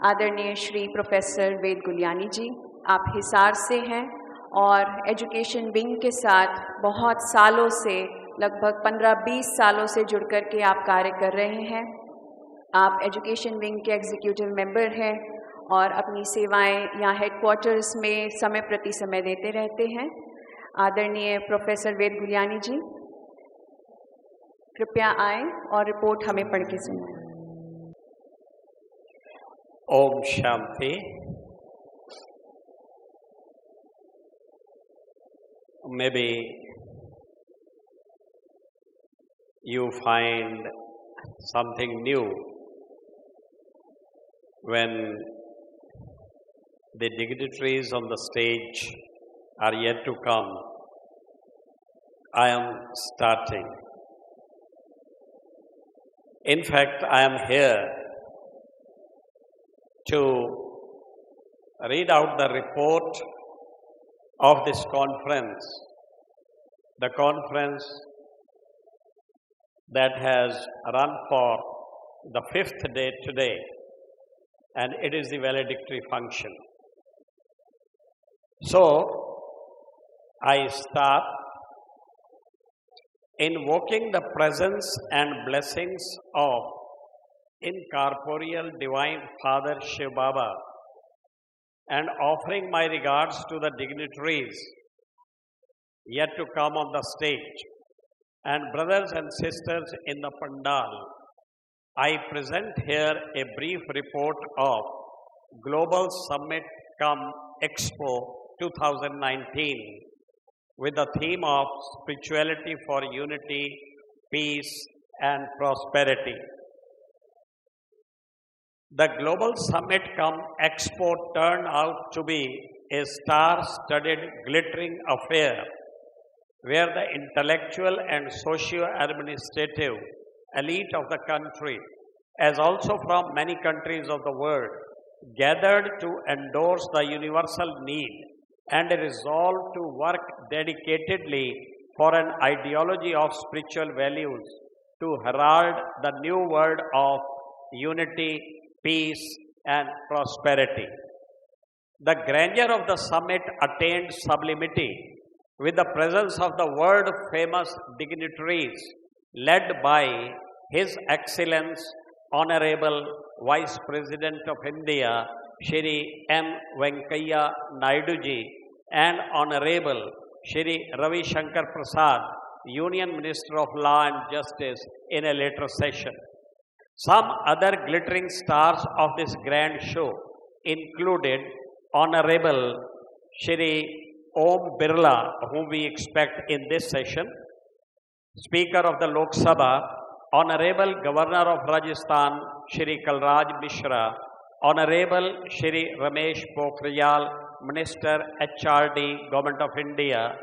आदरणीय श्री प्रोफेसर वेद गुलियानी जी, आप हिसार से हैं और एजुकेशन विंग के साथ बहुत सालों से, लगभग 15-20 सालों से जुड़ कर के आप कार्य कर रहे हैं। आप एजुकेशन विंग के एग्जीक्यूटिव मेंबर हैं और अपनी सेवाएं यहाँ हेडक्वार्टर्स में समय प्रति समय देते रहते हैं। आदरणीय प्रोफेसर वेद गुलियानी जी, कृपया आएं और रिपोर्ट हमें पढ़ के सुनाएं। Om Shanti. Maybe you find something new when the dignitaries on the stage are yet to come. I am starting. In fact, I am here to read out the report of this conference, the conference that has run for the 5th day today, and it is the valedictory function. So, I start invoking the presence and blessings of incorporeal Divine Father Shiv Baba and offering my regards to the dignitaries yet to come on the stage and brothers and sisters in the Pandal. I present here a brief report of Global Summit Cum Expo 2019 with the theme of Spirituality for Unity, Peace and Prosperity. The Global Summit Cum Expo turned out to be a star-studded, glittering affair where the intellectual and socio-administrative elite of the country, as also from many countries of the world, gathered to endorse the universal need and a resolve to work dedicatedly for an ideology of spiritual values to herald the new world of unity, peace and prosperity. The grandeur of the summit attained sublimity with the presence of the world-famous dignitaries led by His Excellence Honorable Vice President of India, Shri M. Venkaiah Naidu ji, and Honorable Shri Ravi Shankar Prasad, Union Minister of Law and Justice, in a later session. Some other glittering stars of this grand show included Honorable Shri Om Birla, whom we expect in this session, Speaker of the Lok Sabha, Honorable Governor of Rajasthan, Shri Kalraj Mishra, Honorable Shri Ramesh Pokhriyal, Minister HRD, Government of India,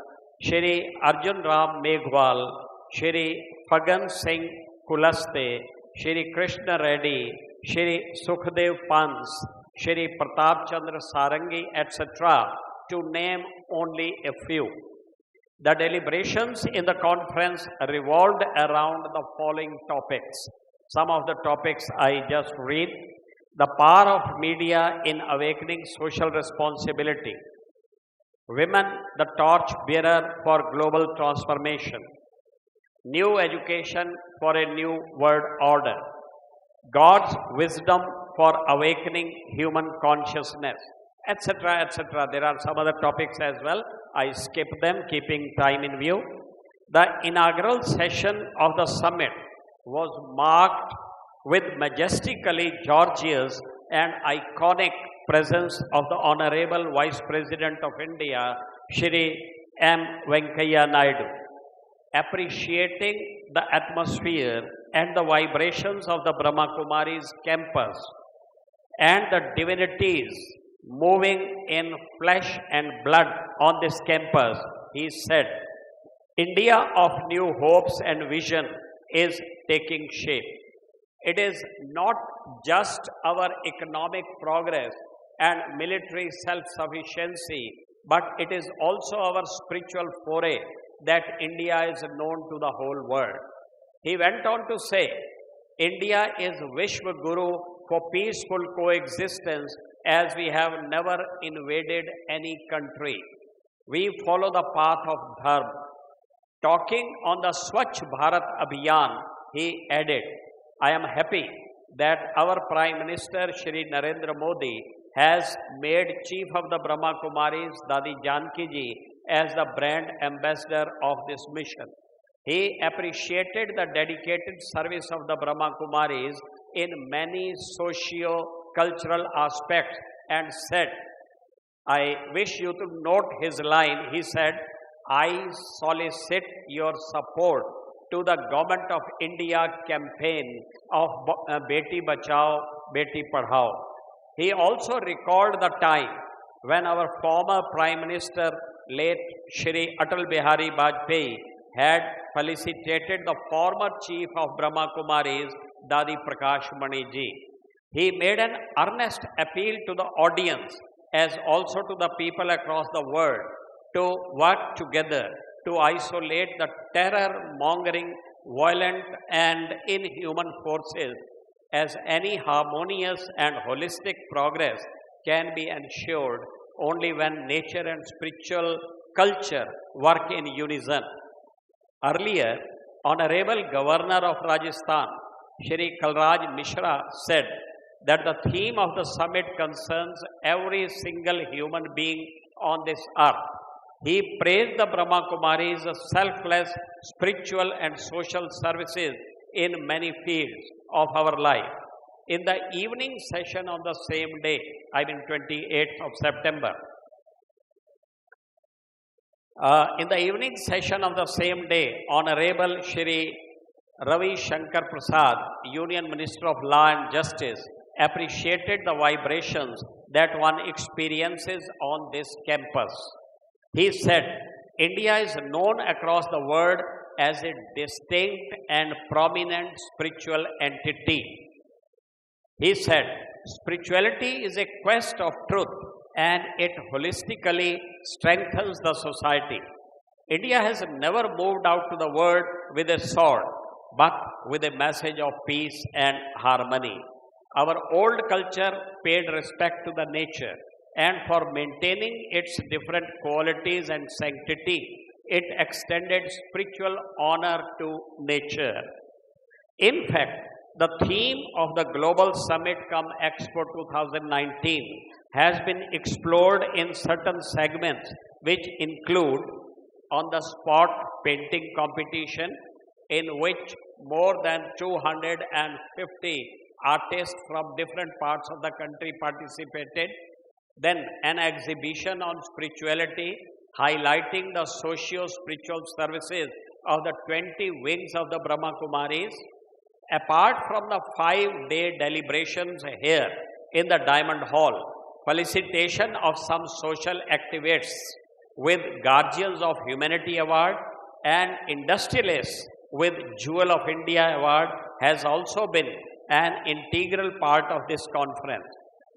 Shri Arjun Ram Meghwal, Shri Fagan Singh Kulaste, Shri Krishna Reddy, Shri Sukhdev Pans, Shri Pratap Chandra Sarangi, etc., to name only a few. The deliberations in the conference revolved around the following topics. Some of the topics I just read. The power of media in awakening social responsibility. Women, the torch bearer for global transformation. New education for a new world order. God's wisdom for awakening human consciousness, etc., etc. There are some other topics as well. I skip them, keeping time in view. The inaugural session of the summit was marked with majestically gorgeous and iconic presence of the Honorable Vice President of India, Shri M. Venkaiah Naidu. Appreciating the atmosphere and the vibrations of the Brahma Kumari's campus and the divinities moving in flesh and blood on this campus, he said, India of new hopes and vision is taking shape. It is not just our economic progress and military self-sufficiency, but it is also our spiritual foray that India is known to the whole world. He went on to say, India is Vishwa Guru for peaceful coexistence as we have never invaded any country. We follow the path of Dharma. Talking on the Swachh Bharat Abhiyan, he added, I am happy that our Prime Minister Shri Narendra Modi has made Chief of the Brahma Kumaris, Dadi Janki Ji, as the brand ambassador of this mission. He appreciated the dedicated service of the Brahma Kumaris in many socio-cultural aspects and said, I wish you to note his line. He said, I solicit your support to the Government of India campaign of Beti Bachao, Beti Padhao. He also recalled the time when our former Prime Minister, late Shri Atal Bihari Vajpayee, had felicitated the former Chief of Brahma Kumaris, Dadi Prakash Mani Ji. He made an earnest appeal to the audience as also to the people across the world to work together to isolate the terror-mongering, violent and inhuman forces, as any harmonious and holistic progress can be ensured only when nature and spiritual culture work in unison. Earlier, Honorable Governor of Rajasthan, Shri Kalraj Mishra, said that the theme of the summit concerns every single human being on this earth. He praised the Brahma Kumaris' selfless spiritual and social services in many fields of our life. In the evening session on the same day, 28th of September, in the evening session of the same day, Honorable Shri Ravi Shankar Prasad, Union Minister of Law and Justice, appreciated the vibrations that one experiences on this campus. He said, India is known across the world as a distinct and prominent spiritual entity. He said, spirituality is a quest of truth and it holistically strengthens the society. India has never moved out to the world with a sword, but with a message of peace and harmony. Our old culture paid respect to the nature, and for maintaining its different qualities and sanctity, it extended spiritual honor to nature. In fact, the theme of the Global Summit Come Expo 2019 has been explored in certain segments, which include on-the-spot painting competition, in which more than 250 artists from different parts of the country participated. Then an exhibition on spirituality, highlighting the socio-spiritual services of the 20 wings of the Brahma Kumaris. Apart from the 5-day deliberations here in the Diamond Hall, felicitation of some social activists with Guardians of Humanity Award and industrialists with Jewel of India Award has also been an integral part of this conference.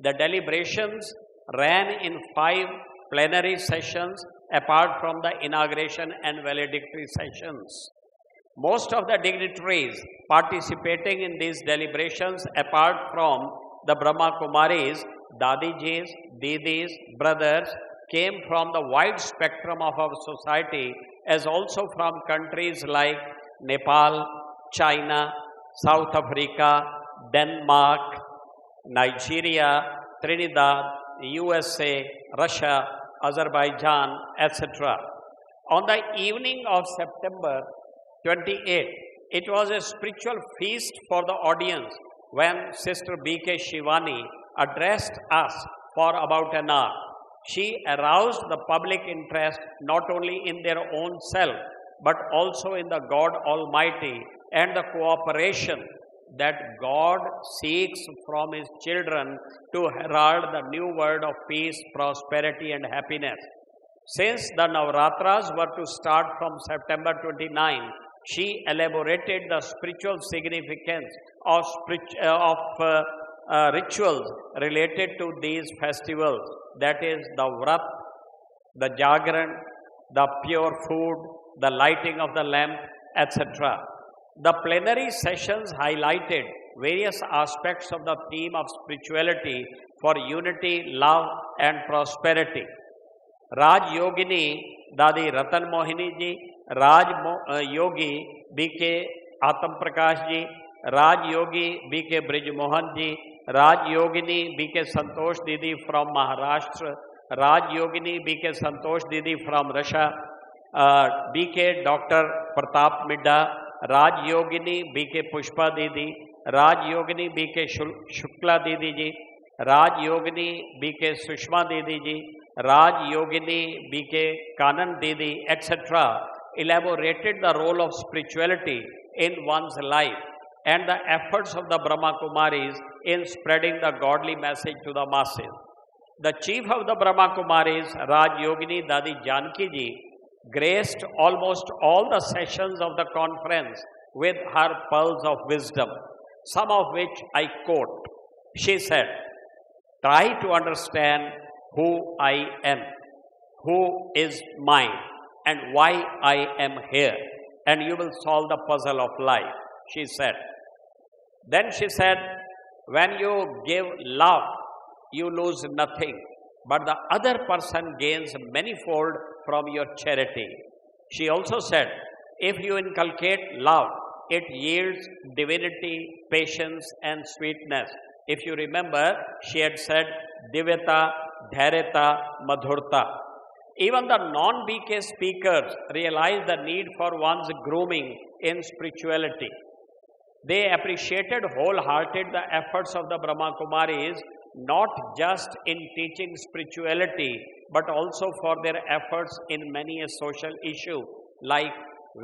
The deliberations ran in 5 plenary sessions apart from the inauguration and valedictory sessions. Most of the dignitaries participating in these deliberations, apart from the Brahma Kumaris, Dadijis, Didis, brothers, came from the wide spectrum of our society, as also from countries like Nepal, China, South Africa, Denmark, Nigeria, Trinidad, USA, Russia, Azerbaijan, etc. On the evening of September 28, it was a spiritual feast for the audience when Sister B.K. Shivani addressed us for about an hour. She aroused the public interest not only in their own self, but also in the God Almighty and the cooperation that God seeks from His children to herald the new word of peace, prosperity and happiness. Since the Navratras were to start from September 29, she elaborated the spiritual significance of rituals related to these festivals, that is the Vrat, the Jagran, the pure food, the lighting of the lamp, etc. The plenary sessions highlighted various aspects of the theme of spirituality for unity, love and prosperity. Raj Yogini Dadi Ratan Mohini ji, Yogi B.K. Atam Prakash ji, Raj Yogi B.K. Brij Mohan ji, Raj Yogini B.K. Santosh Didi from Maharashtra, Raj Yogini B.K. Santosh Didi from Russia, B.K. Dr. Pratap Midda, Raj Yogini B.K. Pushpa Didi, Raj Yogini B.K. Shukla Didi ji, Raj Yogini B.K. Sushma Didi ji, Raj Yogini B.K. Kanan Didi, etc. elaborated the role of spirituality in one's life and the efforts of the Brahma Kumaris in spreading the godly message to the masses. The chief of the Brahma Kumaris, Raj Yogini Dadi Janki ji, graced almost all the sessions of the conference with her pearls of wisdom, some of which I quote. She said, "Try to understand who I am, who is mine, and why I am here, and you will solve the puzzle of life," she said. Then she said, "When you give love, you lose nothing, but the other person gains manifold from your charity." She also said, "If you inculcate love, it yields divinity, patience and sweetness." If you remember, she had said, "Divyata, Dhairata, Madhurta." Even the non-BK speakers realized the need for one's grooming in spirituality. They appreciated wholeheartedly the efforts of the Brahma Kumaris, not just in teaching spirituality, but also for their efforts in many a social issue like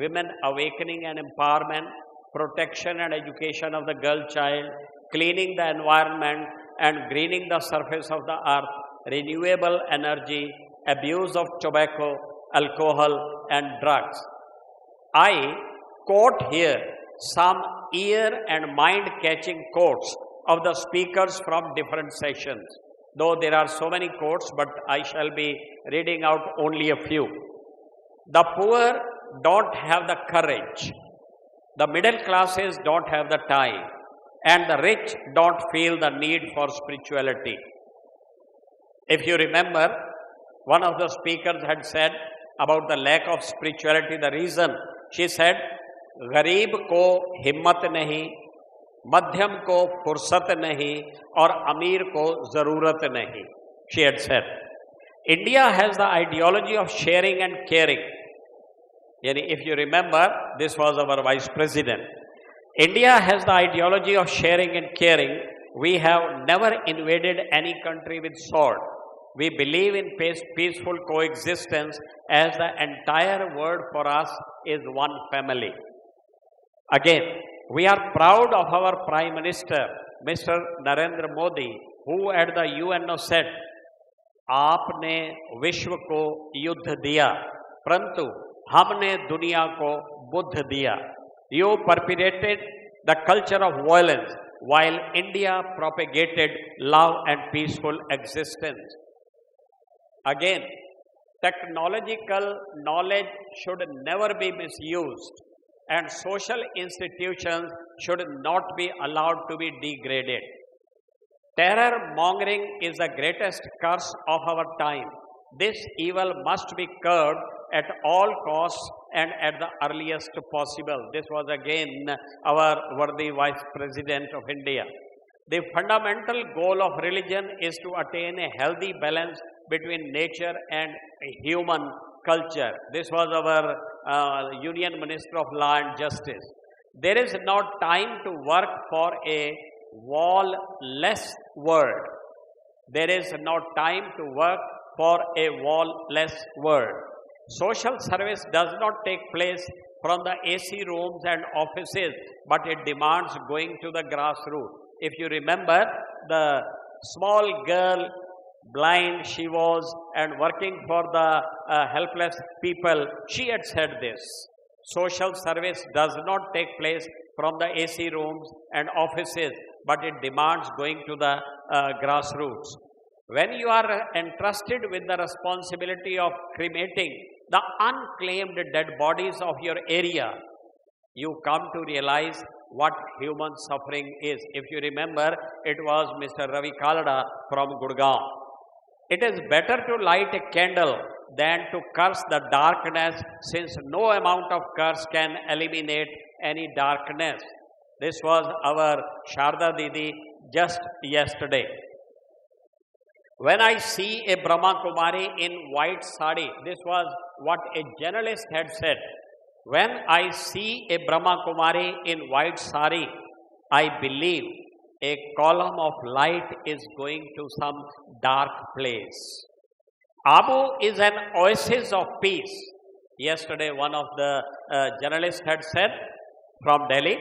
women awakening and empowerment, protection and education of the girl child, cleaning the environment and greening the surface of the earth, renewable energy, abuse of tobacco, alcohol and drugs. I quote here some ear and mind-catching quotes of the speakers from different sessions. Though there are so many quotes, but I shall be reading out only a few. The poor don't have the courage. The middle classes don't have the time. And the rich don't feel the need for spirituality. If you remember, one of the speakers had said about the lack of spirituality, the reason, she said, "गरीब को हिम्मत नहीं, मध्यम को फुर्सत नहीं और अमीर को जरूरत नहीं." She had said, India has the ideology of sharing and caring. If you remember, this was our Vice President. India has the ideology of sharing and caring. We have never invaded any country with sword. We believe in peaceful coexistence, as the entire world for us is one family. Again, we are proud of our Prime Minister, Mr. Narendra Modi, who at the UNO said, "आपने विश्व को युद्ध दिया, परंतु हमने दुनिया को बुद्ध दिया." You perpetrated the culture of violence while India propagated love and peaceful existence. Again, technological knowledge should never be misused, and social institutions should not be allowed to be degraded. Terror mongering is the greatest curse of our time. This evil must be curbed at all costs and at the earliest possible. This was again our worthy Vice President of India. The fundamental goal of religion is to attain a healthy balance between nature and human culture. This was our Union Minister of Law and Justice. There is no time to work for a wall-less world. There is no time to work for a wall-less world. Social service does not take place from the AC rooms and offices, but it demands going to the grassroots. If you remember, the small girl, blind she was, and working for the helpless people, she had said this: social service does not take place from the AC rooms and offices, but it demands going to the grassroots. When you are entrusted with the responsibility of cremating the unclaimed dead bodies of your area, you come to realize what human suffering is. If you remember, it was Mr. Ravi Kalada from Gurgaon. It is better to light a candle than to curse the darkness, since no amount of curse can eliminate any darkness. This was our Sharda Didi just yesterday. When I see a Brahma Kumari in white sari, this was what a journalist had said. When I see a Brahma Kumari in white sari, I believe a column of light is going to some dark place. Abu is an oasis of peace. Yesterday, one of the journalists had said from Delhi,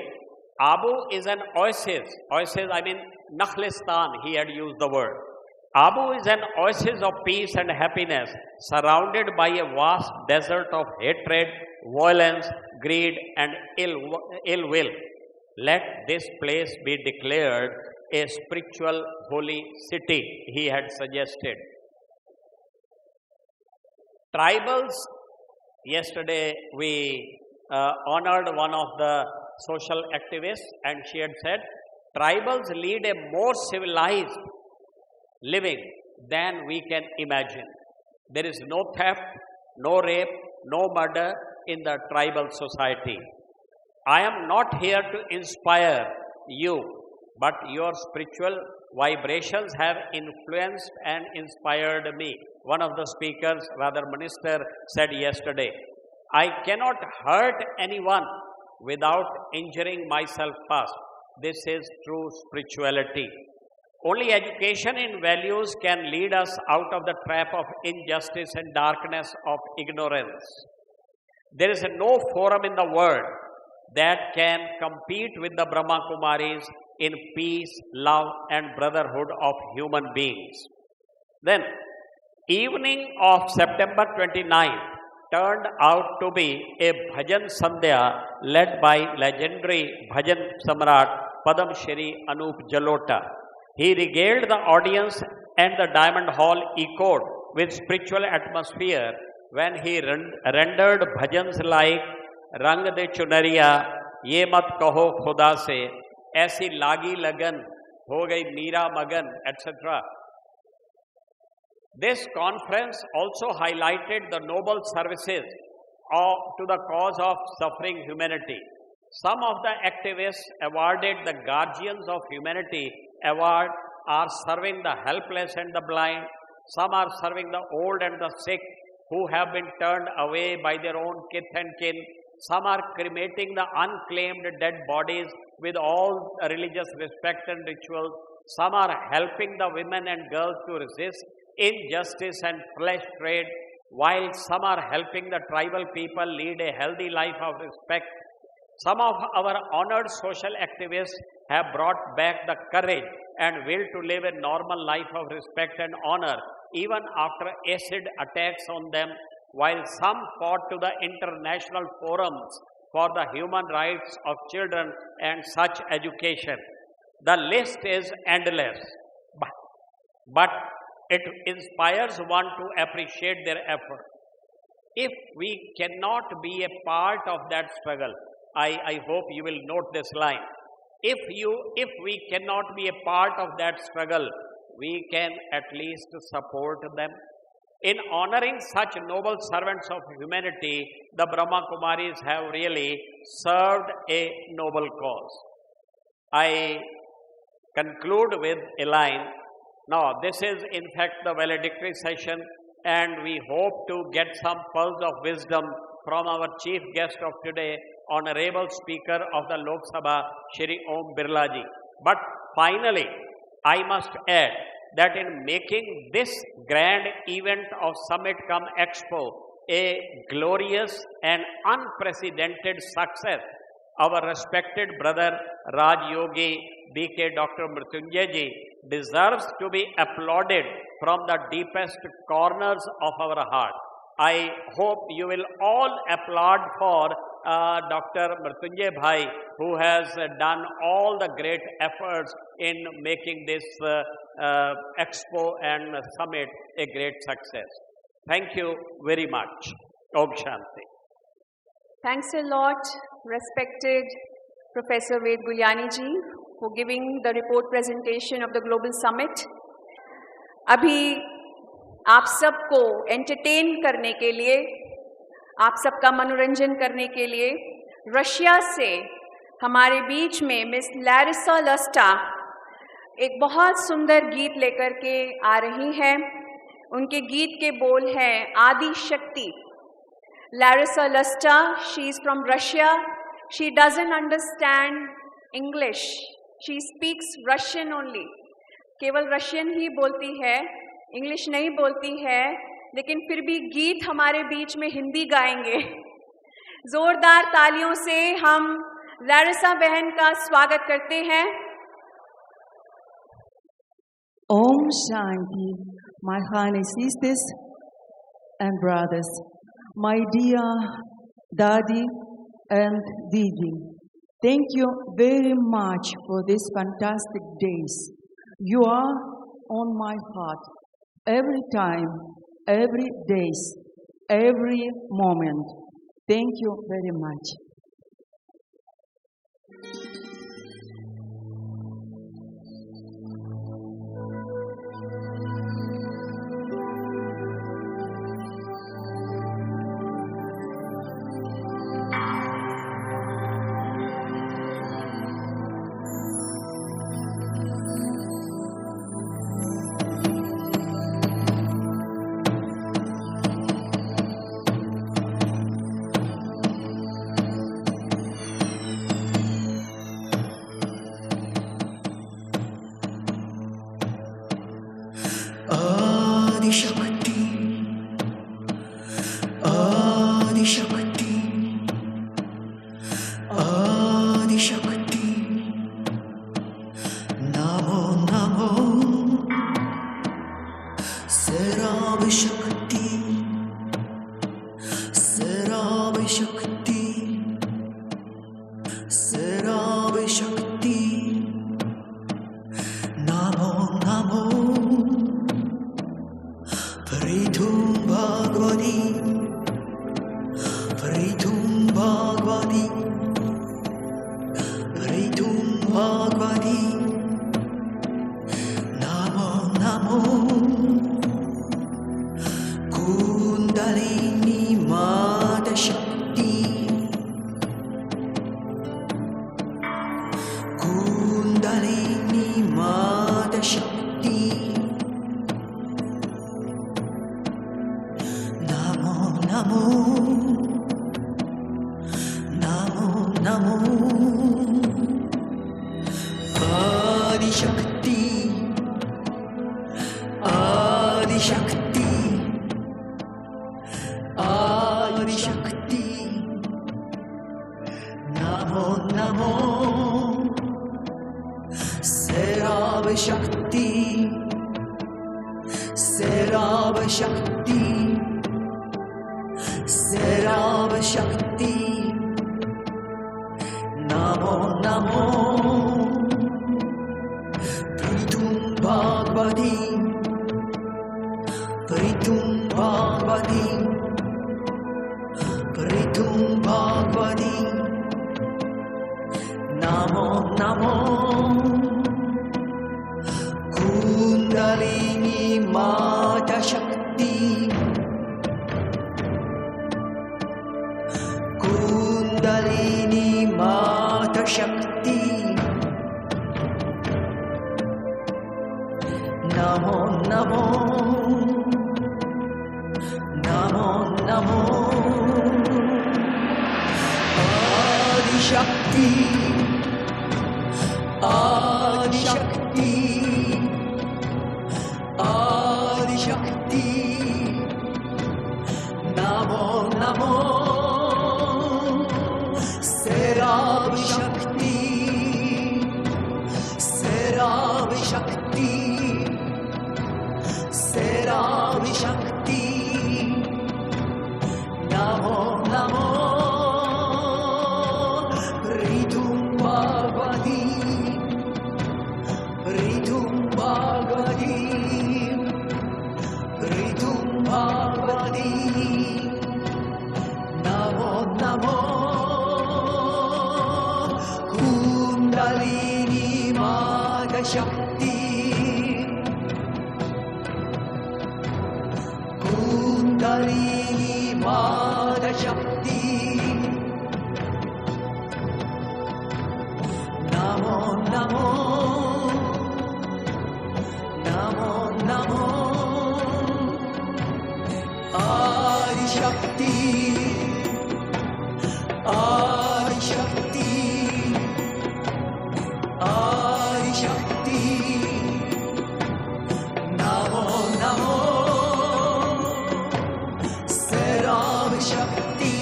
Abu is an oasis. Oasis, I mean Nakhlistan, he had used the word. Abu is an oasis of peace and happiness, surrounded by a vast desert of hatred, violence, greed, and ill will. Let this place be declared a spiritual holy city, he had suggested. Tribals, yesterday we honored one of the social activists, and she had said, tribals lead a more civilized living than we can imagine. There is no theft, no rape, no murder in the tribal society. I am not here to inspire you, but your spiritual vibrations have influenced and inspired me. One of the speakers, rather minister, said yesterday, I cannot hurt anyone without injuring myself first. This is true spirituality. Only education in values can lead us out of the trap of injustice and darkness of ignorance. There is no forum in the world that can compete with the Brahma Kumaris in peace, love, and brotherhood of human beings. Then, evening of September 29th turned out to be a Bhajan Sandhya led by legendary Bhajan Samrat Padam Shri Anup Jalota. He regaled the audience, and the Diamond Hall echoed with spiritual atmosphere when he rendered bhajans like Rang de Chunariya, Ye Mat Kaho Khuda Se, Aisi Lagi Lagan, Ho Gai Meera Magan, etc. This conference also highlighted the noble services to the cause of suffering humanity. Some of the activists awarded the Guardians of Humanity award are serving the helpless and the blind. Some are serving the old and the sick who have been turned away by their own kith and kin. Some are cremating the unclaimed dead bodies with all religious respect and rituals. Some are helping the women and girls to resist injustice and flesh trade, while some are helping the tribal people lead a healthy life of respect. Some of our honored social activists have brought back the courage and will to live a normal life of respect and honor, even after acid attacks on them, while some fought to the international forums for the human rights of children and such education. The list is endless, but it inspires one to appreciate their effort. If we cannot be a part of that struggle, I hope you will note this line. If we cannot be a part of that struggle, we can at least support them. In honoring such noble servants of humanity, the Brahma Kumaris have really served a noble cause. I conclude with a line. Now, this is in fact the valedictory session, and we hope to get some pearls of wisdom from our chief guest of today, Honorable Speaker of the Lok Sabha, Shri Om Birla Ji. But finally, I must add that in making this grand event of Summit Cum Expo a glorious and unprecedented success, our respected brother Raj Yogi B.K. Dr. Mrityunjay Ji deserves to be applauded from the deepest corners of our heart. I hope you will all applaud for Dr. Mrityunjay Bhai, who has done all the great efforts in making this expo and summit a great success. Thank you very much. Om Shanti. Thanks a lot, respected Professor Ved Guliani ji for giving the report presentation of the Global Summit. अभी आप सबको entertain करने के लिए, आप सबका मनोरंजन करने के लिए रशिया से हमारे बीच में मिस लैरिसा लस्टा एक बहुत सुंदर गीत लेकर के आ रही हैं। उनके गीत के बोल हैं आदि शक्ति। Larissa Lusta, she is from Russia. She doesn't understand English. She speaks Russian only. केवल रशियन ही बोलती है, इंग्लिश नहीं बोलती है, लेकिन फिर भी गीत हमारे बीच में हिंदी गाएंगे। जोरदार तालियों से हम लैरिसा बहन का स्वागत करते हैं। Om Shanti, my honey sisters and brothers, my dear Daddy and Didi, thank you very much for these fantastic days. You are on my heart every time, every days, every moment. Thank you very much. Namo मादशक्ति kundalini मादशक्ति Namo Namo Namo Namo Adishakti Adishakti Adishakti Namo Namo शक्ति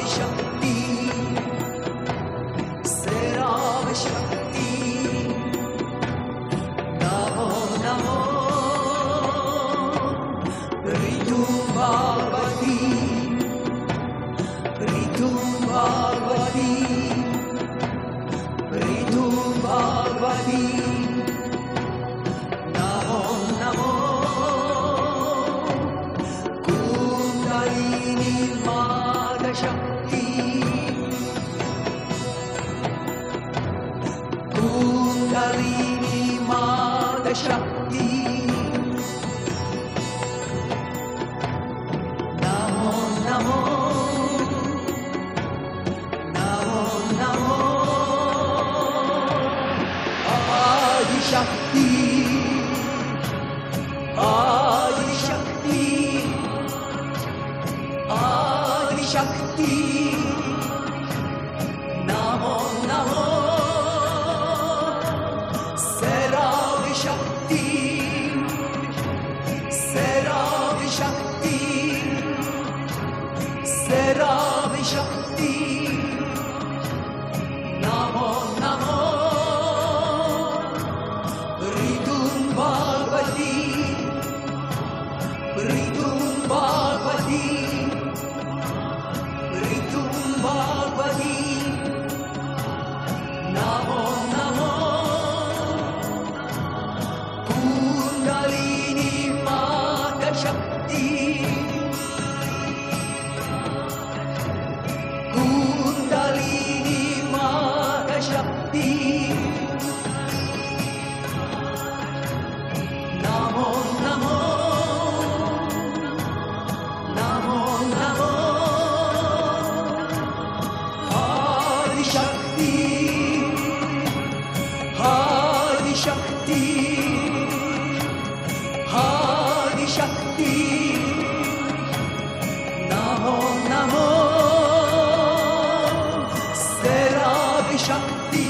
शक्ति शक्ति नमो नमो ऋतु भगवती ऋतु भगवती ऋतु भगवती नमो नमो कुंडलिनी मादशक्ति कुंडलिनी मादशक्ति नमो नमो नमो नमो आदिशक्ति आदिशक्ति आदिशक्ति नमो नमो शक्ति शक्ति शक्ति नमो नमो ऋतु भगवती ऋतु भगवती ऋतु भगवती नमो नमो कुंडलिनी मादशक्ति कुंडलिनी मादशक्ति नमो नमो नमो नमो आदिशक्ति आदिशक्ति आदिशक्ति नमो नमो शक्ति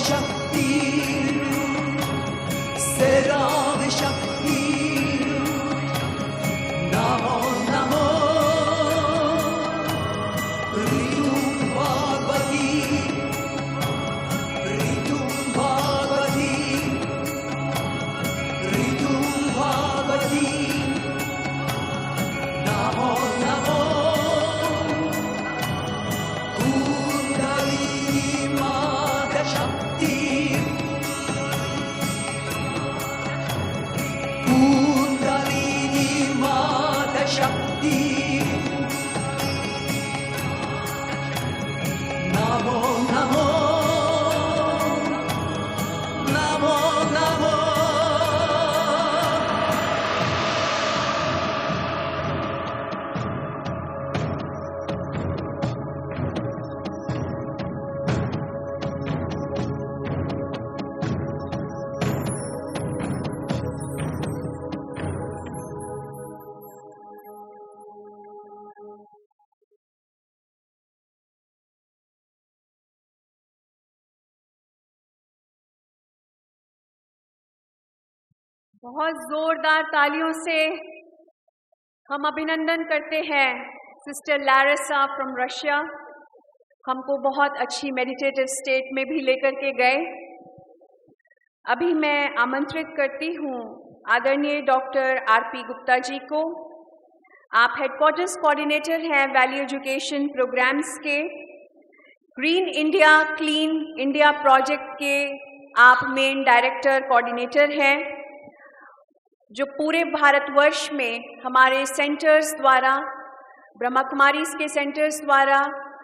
शक्ति शक्ति नमो नमो ऋतु भगवती ऋतु भगवती ऋतु भगवती नमो नमो कुंडलिनी मादशक्ति कुंडलिनी मादशक्ति नमो नमो नमो नमो बहुत जोरदार तालियों से हम अभिनंदन करते हैं सिस्टर लैरिसा फ्रॉम रशिया। हमको बहुत अच्छी मेडिटेटिव स्टेट में भी लेकर के गए। अभी मैं आमंत्रित करती हूँ आदरणीय डॉक्टर आरपी गुप्ता जी को। आप हेडक्वार्टर्स कोऑर्डिनेटर हैं वैल्यू एजुकेशन प्रोग्राम्स के। Green India clean India project के आप मेन डायरेक्टर कोऑर्डिनेटर हैं, जो पूरे भारतवर्ष में हमारे सेंटर्स द्वारा, ब्रह्मा कुमारीज के सेंटर्स द्वारा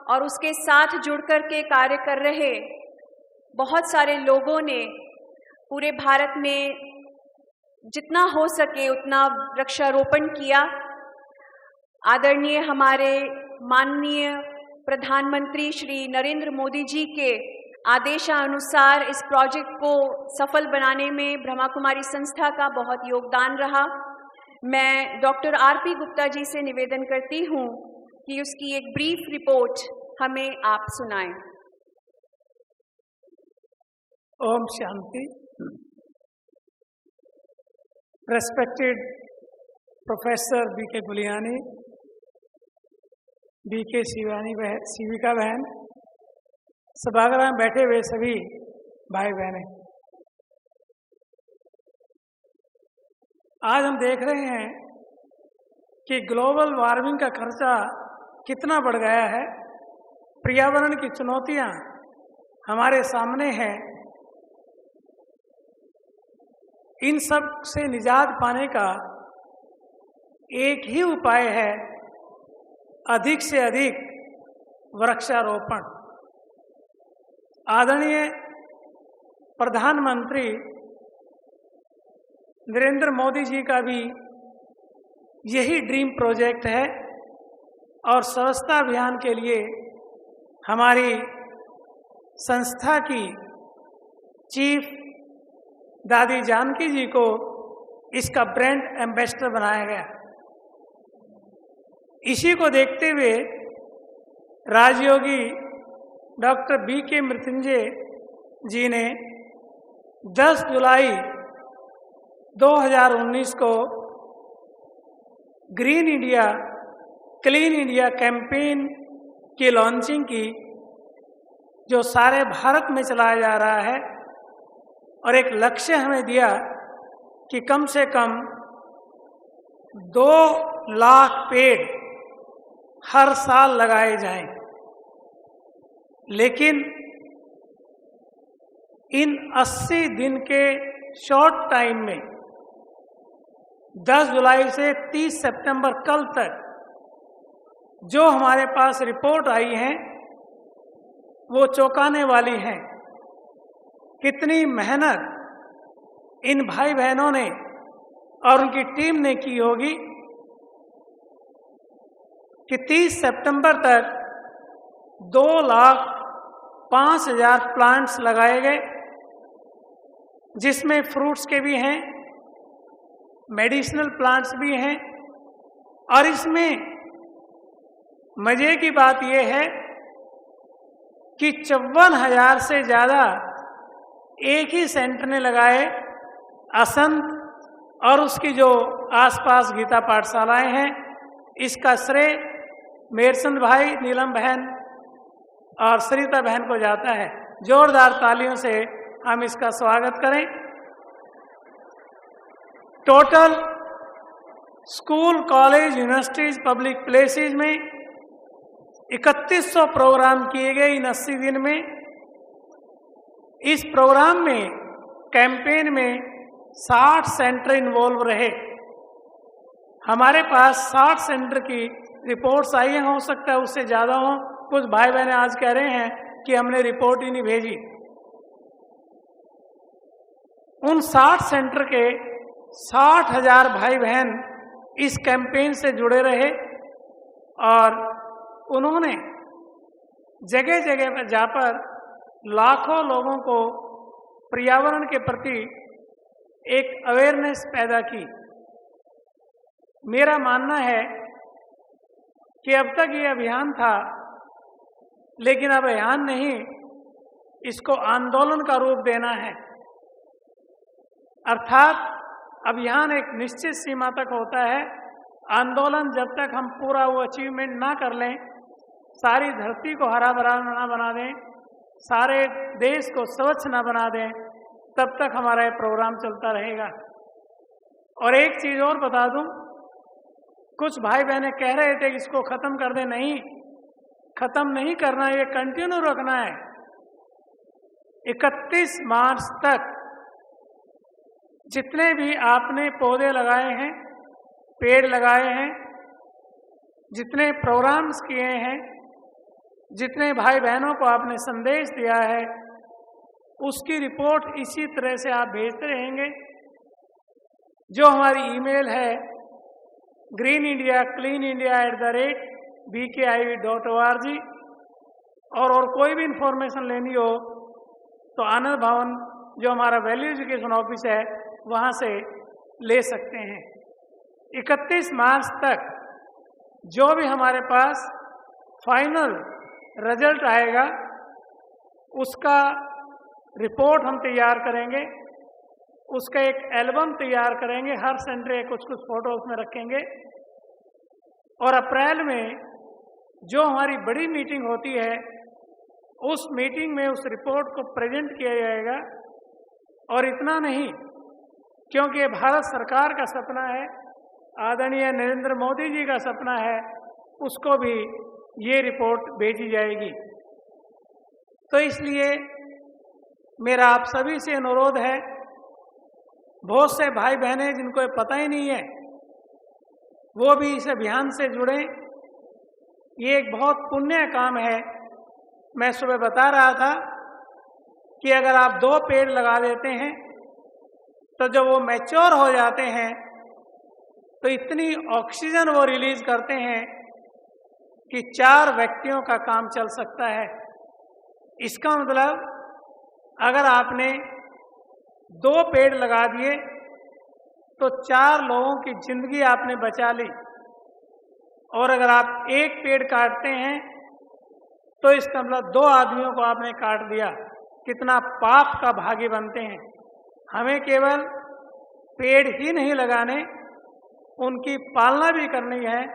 और उसके साथ जुड़ कर के कार्य कर रहे बहुत सारे लोगों ने पूरे भारत में जितना हो सके उतना वृक्षारोपण किया। आदरणीय हमारे माननीय प्रधानमंत्री श्री नरेंद्र मोदी जी के आदेशानुसार इस प्रोजेक्ट को सफल बनाने में ब्रह्मा कुमारी संस्था का बहुत योगदान रहा। मैं डॉक्टर आरपी गुप्ता जी से निवेदन करती हूँ कि उसकी एक ब्रीफ रिपोर्ट हमें आप सुनाएं। Om Shanti. Respected Professor B.K. Guliani, B.K. शिविका बहन, सभागार में बैठे हुए सभी भाई बहनें, आज हम देख रहे हैं कि ग्लोबल वार्मिंग का खर्चा कितना बढ़ गया है। पर्यावरण की चुनौतियां हमारे सामने हैं। इन सब से निजात पाने का एक ही उपाय है, अधिक से अधिक वृक्षारोपण। आदरणीय प्रधानमंत्री नरेंद्र मोदी जी का भी यही ड्रीम प्रोजेक्ट है और स्वच्छता अभियान के लिए हमारी संस्था की चीफ दादी जानकी जी को इसका ब्रांड एम्बेसडर बनाया गया। इसी को देखते हुए राजयोगी डॉक्टर B.K. मृत्युंजय जी ने 10 जुलाई 2019 को green India clean India campaign की लॉन्चिंग की, जो सारे भारत में चलाया जा रहा है, और एक लक्ष्य हमें दिया कि कम से कम 2 लाख पेड़ हर साल लगाए जाएं। लेकिन इन 80 दिन के शॉर्ट टाइम में 10 जुलाई से 30 सितंबर कल तक जो हमारे पास रिपोर्ट आई है वो चौंकाने वाली है। कितनी मेहनत इन भाई बहनों ने और उनकी टीम ने की होगी कि 30 सितंबर तक 2,05,000 प्लांट्स लगाए गए, जिसमें फ्रूट्स के भी हैं, मेडिसिनल प्लांट्स भी हैं। और इसमें मजे की बात यह है कि 54,000 से ज़्यादा एक ही सेंटर ने लगाए। असंत और उसकी जो आसपास गीता पाठशालाएं हैं, इसका श्रेय मेरचंद भाई, नीलम बहन और सरिता बहन को जाता है। जोरदार तालियों से हम इसका स्वागत करें। Total school, college, universities, public places में 3100 प्रोग्राम किए गए इन 80 दिन में। इस प्रोग्राम में, कैंपेन में 60 सेंटर इन्वॉल्व रहे। हमारे पास 60 सेंटर की रिपोर्ट्स आई हैं, हो सकता है उससे ज़्यादा हो। कुछ भाई बहन आज कह रहे हैं कि हमने रिपोर्ट ही नहीं भेजी। उन 60 सेंटर के 60,000 भाई बहन इस कैंपेन से जुड़े रहे और उन्होंने जगह जगह पर जाकर लाखों लोगों को पर्यावरण के प्रति एक अवेयरनेस पैदा की। मेरा मानना है कि अब तक ये अभियान था, लेकिन अब अभियान नहीं, इसको आंदोलन का रूप देना है। अर्थात अभियान एक निश्चित सीमा तक होता है। आंदोलन जब तक हम पूरा वो अचीवमेंट ना कर लें, सारी धरती को हरा भरा ना बना दें, सारे देश को स्वच्छ ना बना दें, तब तक हमारा ये प्रोग्राम चलता रहेगा। और एक चीज़ और बता दूं, कुछ भाई बहनें कह रहे थे कि इसको ख़त्म कर दें। नहीं, ख़त्म नहीं करना, ये कंटिन्यू रखना है। 31 मार्च तक जितने भी आपने पौधे लगाए हैं, पेड़ लगाए हैं, जितने प्रोग्राम्स किए हैं, जितने भाई बहनों को आपने संदेश दिया है उसकी रिपोर्ट इसी तरह से आप भेजते रहेंगे। जो हमारी ईमेल है greenindiacleanindia@bkiv.org, और कोई भी इंफॉर्मेशन लेनी हो तो आनंद भवन जो हमारा वैल्यू एजुकेशन ऑफिस है वहाँ से ले सकते हैं। 31 मार्च तक जो भी हमारे पास फाइनल रिजल्ट आएगा उसका रिपोर्ट हम तैयार करेंगे, उसका एक एल्बम तैयार करेंगे, हर सेंटर के कुछ कुछ फोटो उसमें रखेंगे, और अप्रैल में जो हमारी बड़ी मीटिंग होती है उस मीटिंग में उस रिपोर्ट को प्रेजेंट किया जाएगा। और इतना नहीं, क्योंकि ये भारत सरकार का सपना है, आदरणीय नरेंद्र मोदी जी का सपना है, उसको भी ये रिपोर्ट भेजी जाएगी। तो इसलिए मेरा आप सभी से अनुरोध है, बहुत से भाई बहनें जिनको ये पता ही नहीं है वो भी इस अभियान से जुड़ें। ये एक बहुत पुण्य काम है। मैं सुबह बता रहा था कि अगर आप 2 पेड़ लगा देते हैं तो जब वो मैच्योर हो जाते हैं तो इतनी ऑक्सीजन वो रिलीज करते हैं कि 4 व्यक्तियों का काम चल सकता है। इसका मतलब अगर आपने 2 पेड़ लगा दिए तो 4 लोगों की जिंदगी आपने बचा ली, और अगर आप 1 पेड़ काटते हैं तो इसका मतलब 2 आदमियों को आपने काट दिया। कितना पाप का भागी बनते हैं। हमें केवल पेड़ ही नहीं लगाने, उनकी पालना भी करनी है,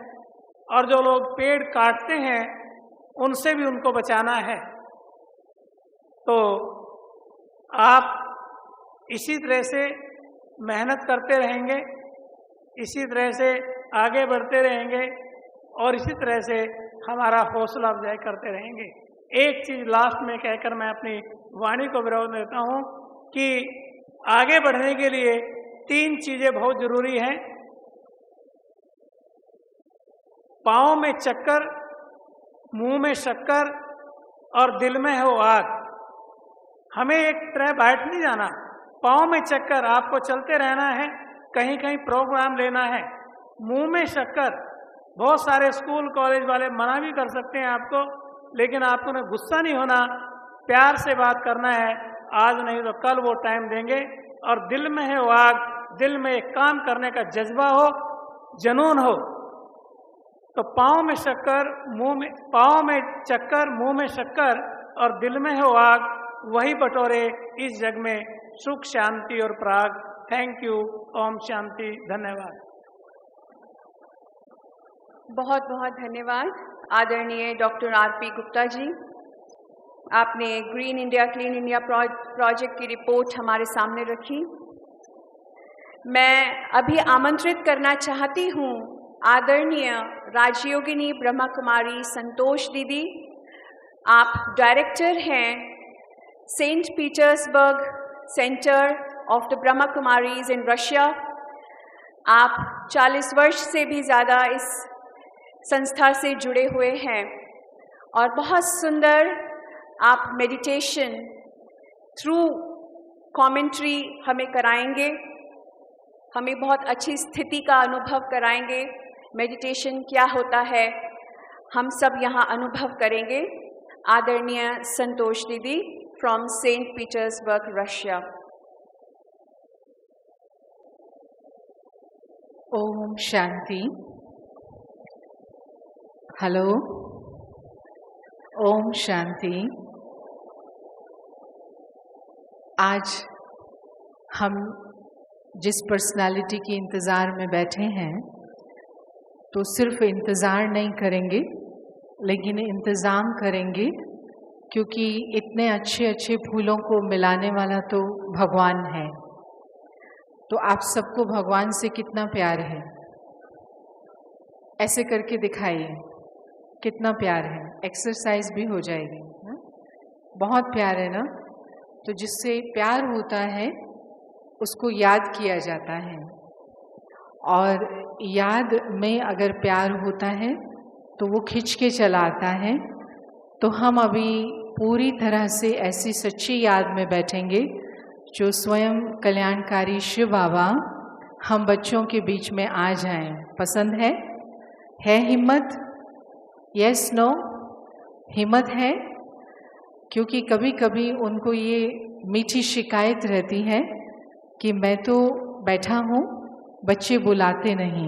और जो लोग पेड़ काटते हैं उनसे भी उनको बचाना है। तो आप इसी तरह से मेहनत करते रहेंगे, इसी तरह से आगे बढ़ते रहेंगे, और इसी तरह से हमारा हौसला अफजाई करते रहेंगे। एक चीज लास्ट में कहकर मैं अपनी वाणी को विराम देता हूँ कि आगे बढ़ने के लिए 3 चीजें बहुत जरूरी हैं। पाँव में चक्कर, मुंह में शक्कर और दिल में हो आग। हमें एक तरह बैठ नहीं जाना। पाँव में चक्कर, आपको चलते रहना है, कहीं कहीं प्रोग्राम लेना है। मुंह में शक्कर, बहुत सारे स्कूल कॉलेज वाले मना भी कर सकते हैं आपको, लेकिन आपको ना गुस्सा नहीं होना, प्यार से बात करना है। आज नहीं तो कल वो टाइम देंगे। और दिल में है वो आग, दिल में एक काम करने का जज्बा हो, जुनून हो। तो पाँव में चक्कर, मुंह में शक्कर और दिल में है वो आग, वही बटोरे इस जग में सुख, शांति और प्राग। Thank you. ओम शांति। धन्यवाद। बहुत बहुत धन्यवाद आदरणीय डॉक्टर आर.पी. गुप्ता जी। आपने green India clean India project की रिपोर्ट हमारे सामने रखी। मैं अभी आमंत्रित करना चाहती हूँ आदरणीय राजयोगिनी ब्रह्मा कुमारी संतोष दीदी। आप डायरेक्टर हैं Saint Petersburg centre of the Brahma Kumaris in Russia. आप 40 वर्ष से भी ज़्यादा इस संस्था से जुड़े हुए हैं, और बहुत सुंदर आप मेडिटेशन थ्रू कमेंट्री हमें कराएंगे, हमें बहुत अच्छी स्थिति का अनुभव कराएंगे। मेडिटेशन क्या होता है हम सब यहाँ अनुभव करेंगे। आदरणीय संतोष दीदी फ्रॉम सेंट पीटर्सबर्ग रशिया। ओम शांति। हेलो, ओम शांति। आज हम जिस पर्सनालिटी के इंतज़ार में बैठे हैं, तो सिर्फ इंतज़ार नहीं करेंगे लेकिन इंतज़ाम करेंगे, क्योंकि इतने अच्छे अच्छे फूलों को मिलाने वाला तो भगवान है। तो आप सबको भगवान से कितना प्यार है, ऐसे करके दिखाइए कितना प्यार है। एक्सरसाइज भी हो जाएगी ना? बहुत प्यार है ना? तो जिससे प्यार होता है उसको याद किया जाता है, और याद में अगर प्यार होता है तो वो खिंच के चला आता है। तो हम अभी पूरी तरह से ऐसी सच्ची याद में बैठेंगे जो स्वयं कल्याणकारी शिव बाबा हम बच्चों के बीच में आ जाएं। पसंद है हिम्मत? Yes no? हिम्मत है? क्योंकि कभी कभी उनको ये मीठी शिकायत रहती है कि मैं तो बैठा हूँ, बच्चे बुलाते नहीं।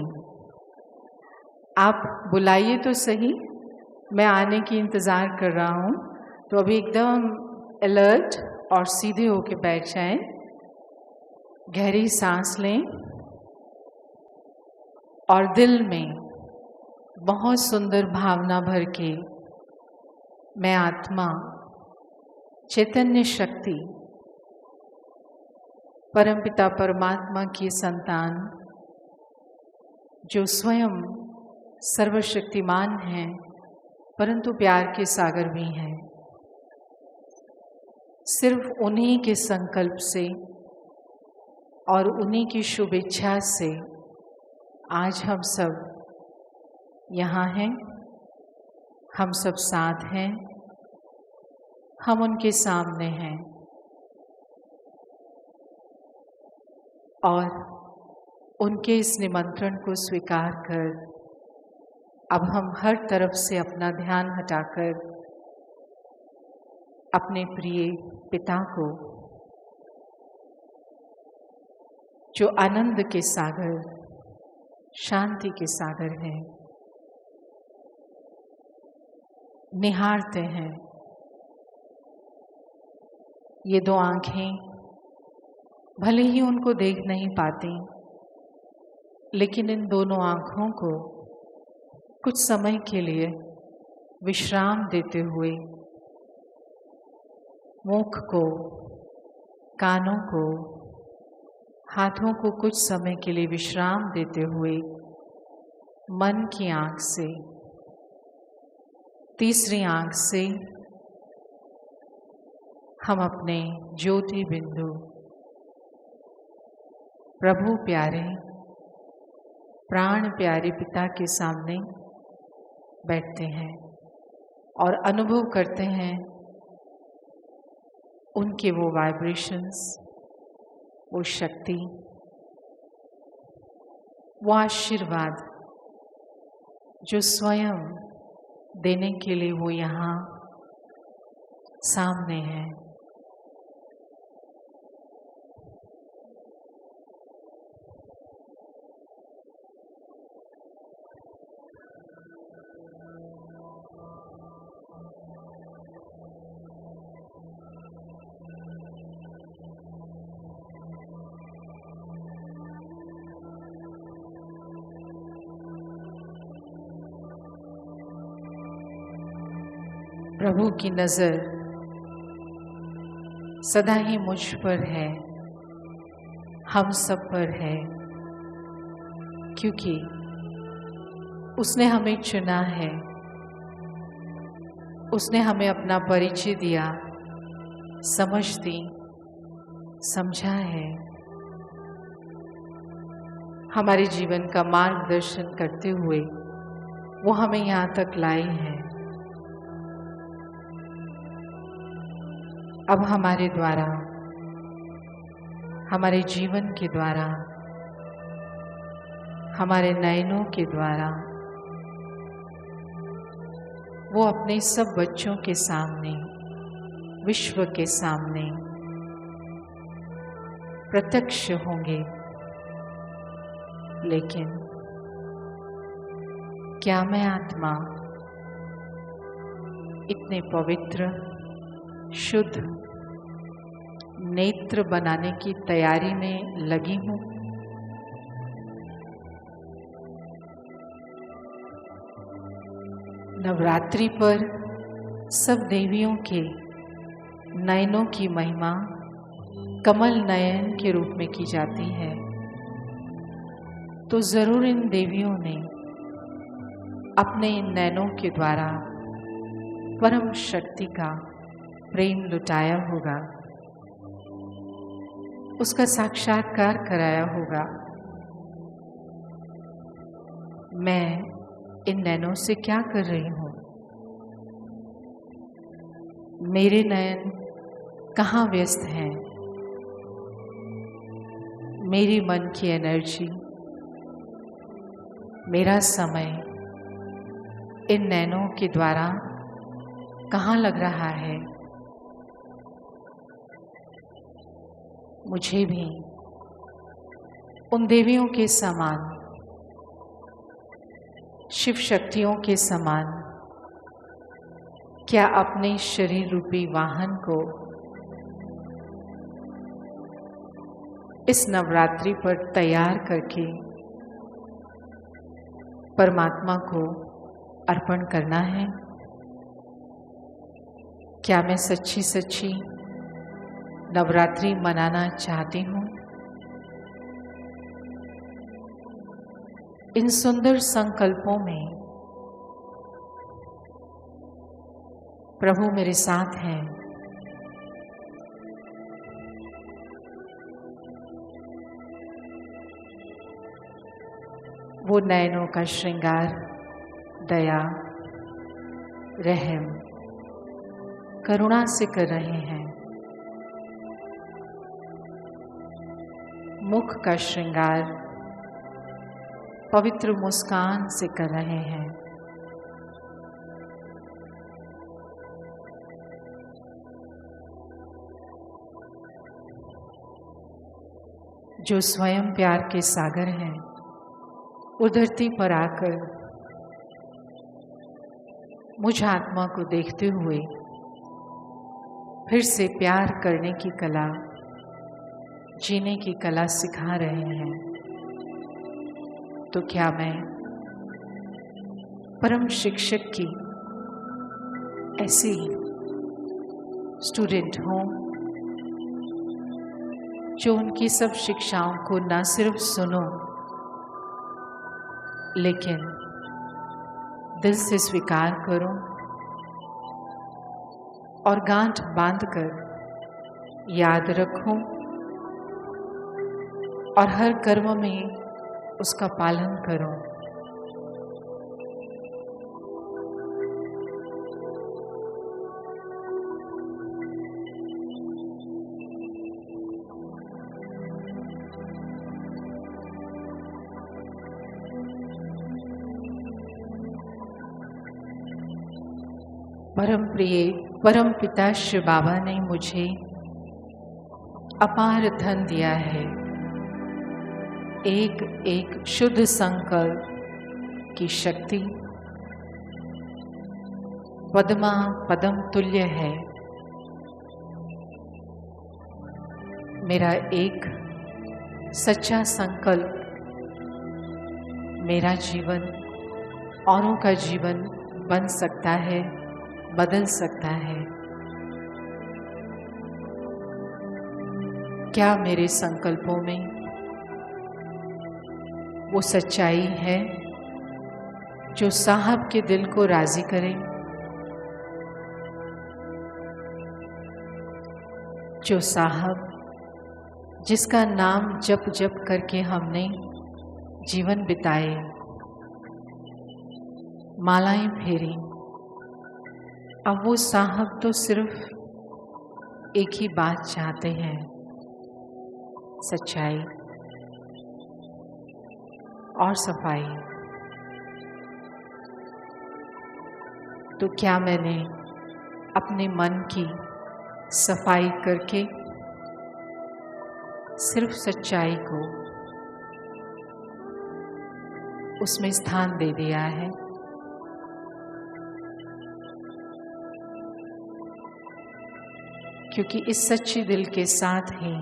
आप बुलाइए तो सही, मैं आने की इंतज़ार कर रहा हूँ। तो अभी एकदम अलर्ट और सीधे होके बैठ जाएं, गहरी सांस लें और दिल में बहुत सुंदर भावना भर के मैं आत्मा, चैतन्य शक्ति, परमपिता परमात्मा की संतान जो स्वयं सर्वशक्तिमान हैं परंतु प्यार के सागर भी हैं, सिर्फ उन्हीं के संकल्प से और उन्हीं की शुभ इच्छा से आज हम सब यहाँ हैं, हम सब साथ हैं, हम उनके सामने हैं और उनके इस निमंत्रण को स्वीकार कर अब हम हर तरफ से अपना ध्यान हटाकर अपने प्रिय पिता को, जो आनंद के सागर, शांति के सागर हैं, निहारते हैं। ये दो आंखें भले ही उनको देख नहीं पाती, लेकिन इन दोनों आंखों को कुछ समय के लिए विश्राम देते हुए, मुख को, कानों को, हाथों को कुछ समय के लिए विश्राम देते हुए मन की आंख से, तीसरी आंख से हम अपने ज्योति बिंदु प्रभु प्यारे, प्राण प्यारे पिता के सामने बैठते हैं और अनुभव करते हैं उनके वो वाइब्रेशंस, वो शक्ति, वो आशीर्वाद जो स्वयं देने के लिए वो यहाँ सामने है। प्रभु की नज़र सदा ही मुझ पर है, हम सब पर है, क्योंकि उसने हमें चुना है, उसने हमें अपना परिचय दिया, समझ दी, समझा है, हमारे जीवन का मार्गदर्शन करते हुए वो हमें यहाँ तक लाई है। अब हमारे द्वारा, हमारे जीवन के द्वारा, हमारे नयनों के द्वारा वो अपने सब बच्चों के सामने, विश्व के सामने प्रत्यक्ष होंगे। लेकिन क्या मैं आत्मा इतने पवित्र, शुद्ध नेत्र बनाने की तैयारी में लगी हूँ? नवरात्रि पर सब देवियों के नयनों की महिमा कमल नयन के रूप में की जाती है, तो जरूर इन देवियों ने अपने इन नयनों के द्वारा परम शक्ति का प्रेम लुटाया होगा, उसका साक्षात्कार कराया होगा। मैं इन नैनों से क्या कर रही हूँ? मेरे नयन कहाँ व्यस्त हैं, मेरी मन की एनर्जी, मेरा समय इन नैनों के द्वारा कहाँ लग रहा है। मुझे भी उन देवियों के समान, शिव शक्तियों के समान क्या अपने शरीर रूपी वाहन को इस नवरात्रि पर तैयार करके परमात्मा को अर्पण करना है। क्या मैं सच्ची सच्ची नवरात्रि मनाना चाहती हूँ। इन सुंदर संकल्पों में प्रभु मेरे साथ हैं। वो नयनों का श्रृंगार, दया, रहम, करुणा से कर रहे हैं। मुख का श्रृंगार पवित्र मुस्कान से कर रहे हैं। जो स्वयं प्यार के सागर हैं, वो धरती पर आकर मुझ आत्मा को देखते हुए फिर से प्यार करने की कला, जीने की कला सिखा रहे हैं। तो क्या मैं परम शिक्षक की ऐसी स्टूडेंट हूँ जो उनकी सब शिक्षाओं को न सिर्फ सुनो लेकिन दिल से स्वीकार करो और गांठ बांधकर याद रखो और हर कर्म में उसका पालन करो। परम प्रिय परम पिता शिव बाबा ने मुझे अपार धन दिया है। एक एक शुद्ध संकल्प की शक्ति पद्मा पदम तुल्य है। मेरा एक सच्चा संकल्प मेरा जीवन औरों का जीवन बन सकता है, बदल सकता है। क्या मेरे संकल्पों में वो सच्चाई है जो साहब के दिल को राजी करे, जो साहब जिसका नाम जप जप करके हमने जीवन बिताए, मालाएं फेरी, अब वो साहब तो सिर्फ एक ही बात चाहते हैं, सच्चाई और सफाई। तो क्या मैंने अपने मन की सफाई करके सिर्फ सच्चाई को उसमें स्थान दे दिया है? क्योंकि इस सच्चे दिल के साथ ही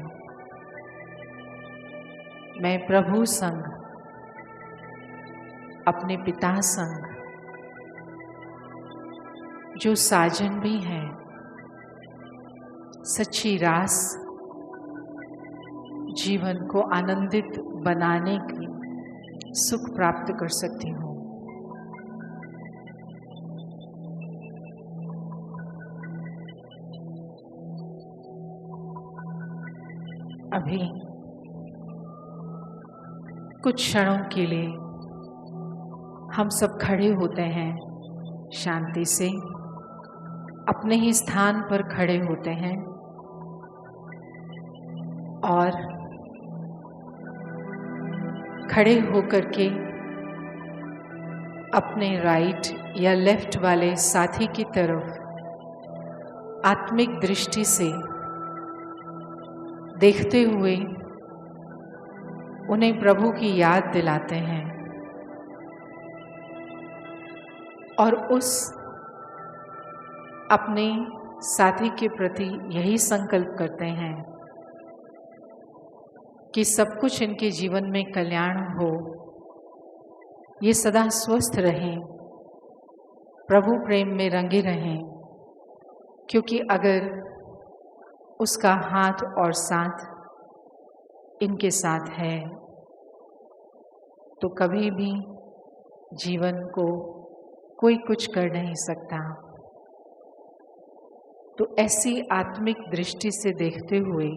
मैं प्रभु संग, अपने पिता संग, जो साजन भी हैं, सच्ची रास जीवन को आनंदित बनाने की सुख प्राप्त कर सकती हूँ। अभी कुछ क्षणों के लिए हम सब खड़े होते हैं शांति से अपने ही स्थान पर खड़े होते हैं और खड़े होकर के अपने राइट या लेफ्ट वाले साथी की तरफ आत्मिक दृष्टि से देखते हुए उन्हें प्रभु की याद दिलाते हैं और उस अपने साथी के प्रति यही संकल्प करते हैं कि सब कुछ इनके जीवन में कल्याण हो, ये सदा स्वस्थ रहें, प्रभु प्रेम में रंगे रहें, क्योंकि अगर उसका हाथ और साथ इनके साथ है तो कभी भी जीवन को कोई कुछ कर नहीं सकता। तो ऐसी आत्मिक दृष्टि से देखते हुए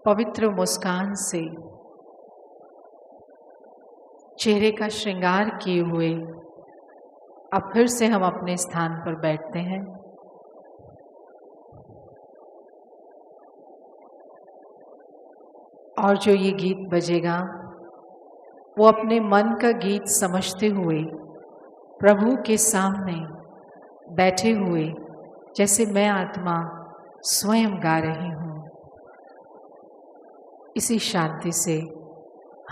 पवित्र मुस्कान से चेहरे का श्रृंगार किए हुए अब फिर से हम अपने स्थान पर बैठते हैं। और जो ये गीत बजेगा वो अपने मन का गीत समझते हुए प्रभु के सामने बैठे हुए जैसे मैं आत्मा स्वयं गा रही हूँ, इसी शांति से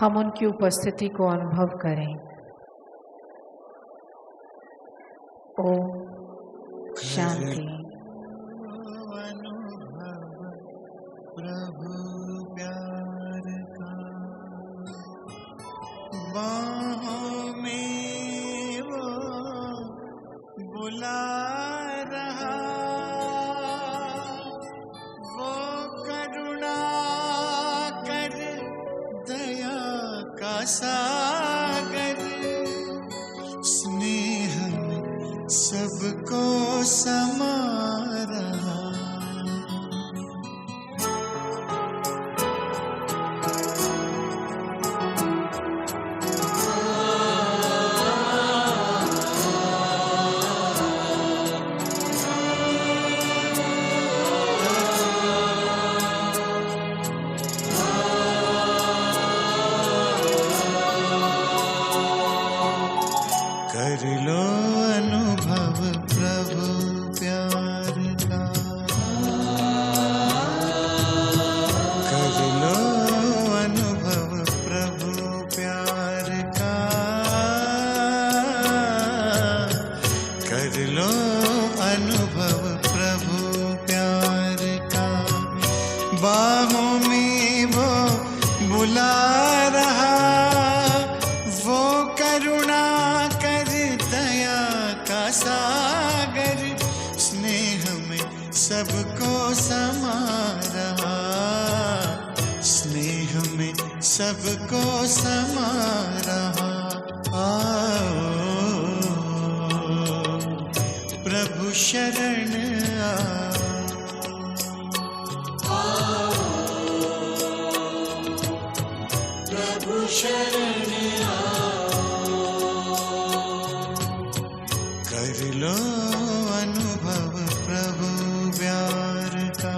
हम उनकी उपस्थिति को अनुभव करें। ओम शांति। बाहों में वो बुला रहा, वो करुणा कर दया का सागर, स्नेह सबको समा रहा। कर लो अनुभव प्रभु प्यार का, कर लो अनुभव प्रभु प्यार का, कर लो अनुभव प्रभु प्यार का। बाहों में वो बुला रहा, वो करुणा सागर, स्नेह में सबको समा रहा, स्नेह में सबको समा रहा। आओ प्रभु शरण आओ, प्रभु शरण कर लो अनुभव प्रभु प्यार का।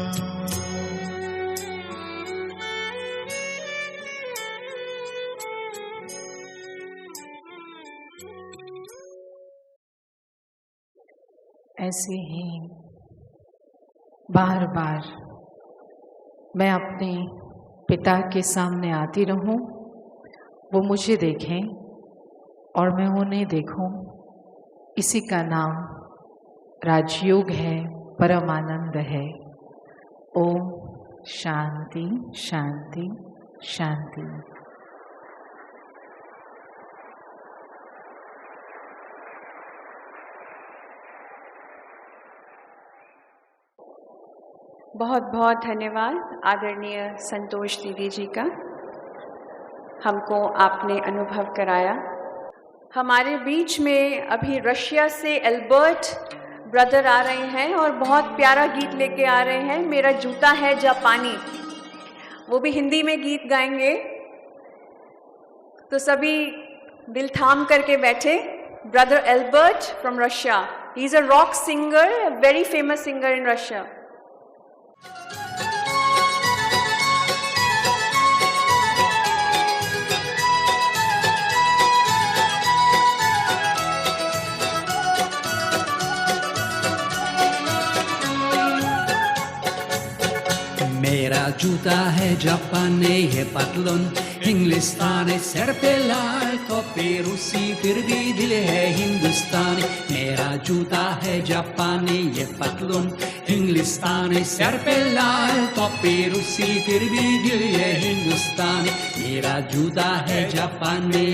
ऐसे ही बार बार मैं अपने पिता के सामने आती रहूं, वो मुझे देखें और मैं उन्हें देखूं। इसी का नाम राजयोग है, परमानंद है। ओम शांति शांति शांति। बहुत बहुत धन्यवाद आदरणीय संतोष दीदी जी का, हमको आपने अनुभव कराया। हमारे बीच में अभी रशिया से एल्बर्ट ब्रदर आ रहे हैं और बहुत प्यारा गीत लेके आ रहे हैं, मेरा जूता है जापानी। वो भी हिंदी में गीत गाएंगे, तो सभी दिल थाम करके बैठे। Brother Albert from Russia. He is a rock singer, a very famous singer in Russia. मेरा जूता है जापानी है पतलून इंग्लिस्तानी सर पे लाल टोपी रूसी फिर भी दिल है हिंदुस्तानी मेरा जूता है जापानी ये पतलून इंग्लिस्तानी सर पे लाल टोपी रूसी फिर भी दिल है हिंदुस्तानी मेरा जूता है जापानी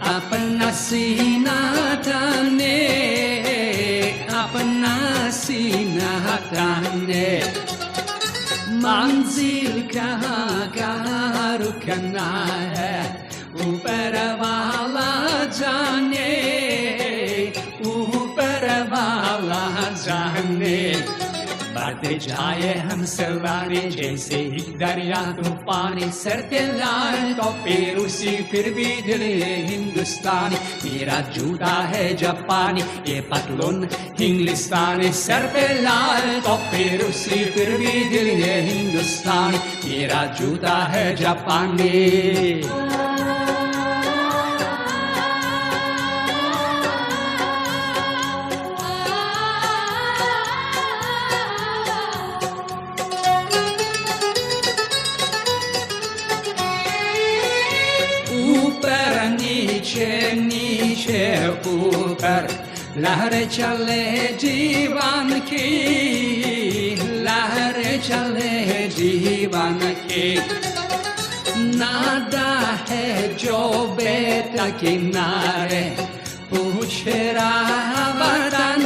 अपना सीना ताने मंजिल कहाँ रुकना है ऊपर वाला जाने बढ़ते जाए हम सवारी जैसे ही दरिया तूफानी सर पे लाल टोपी रूसी फिर भी दिल है हिंदुस्तानी मेरा जूता है जापानी ये पतलून इंग्लिस्तानी सर पे लाल टोपी रूसी फिर भी दिल है हिंदुस्तानी मेरा जूता है जापानी नीचे ऊपर लहर चले जीवन की लहर चले जीवन की नादा है जो बेटा किनारे पूछ रहा वतन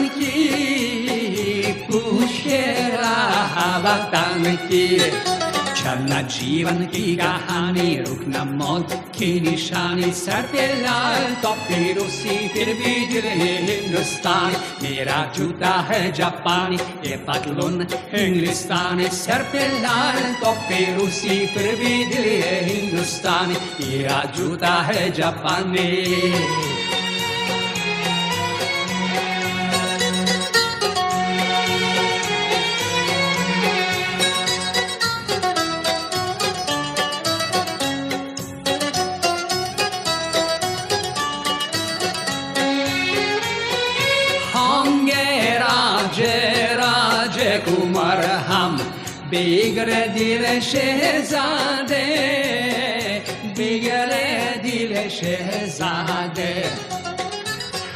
की चलना जीवन की कहानी रुकना मौत की निशानी सर पे लाल टोपी रूसी फिर भी दिल है हिंदुस्तानी मेरा जूता है जापानी ये पतलून इंग्लिस्तानी सर पे लाल टोपी रूसी फिर भी दिल है हिंदुस्तानी मेरा जूता है जापानी कुमार हम बिगड़े दिल शहजादे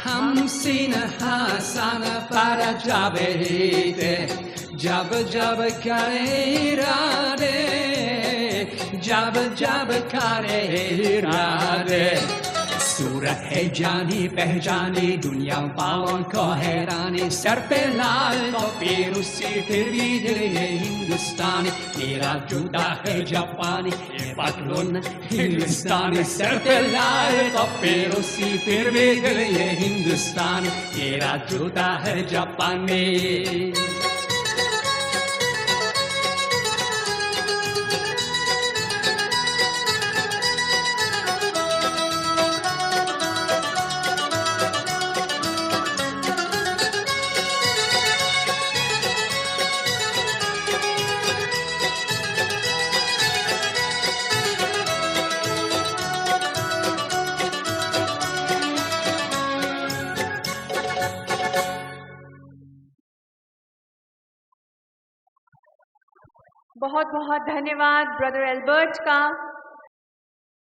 हम सीन हसन पर जाबे जब जब करे इरादे सूरत है जानी पहचानी दुनिया पावन को हैरानी सर पे लाल टोपी रूसी फिर भी दिल है हिंदुस्तानी मेरा जूता है जापानी ये पतलून इंग्लिस्तानी सर पे लाल टोपी रूसी फिर भी दिल है हिंदुस्तानी मेरा जूता है जापानी बहुत बहुत धन्यवाद ब्रदर एल्बर्ट का।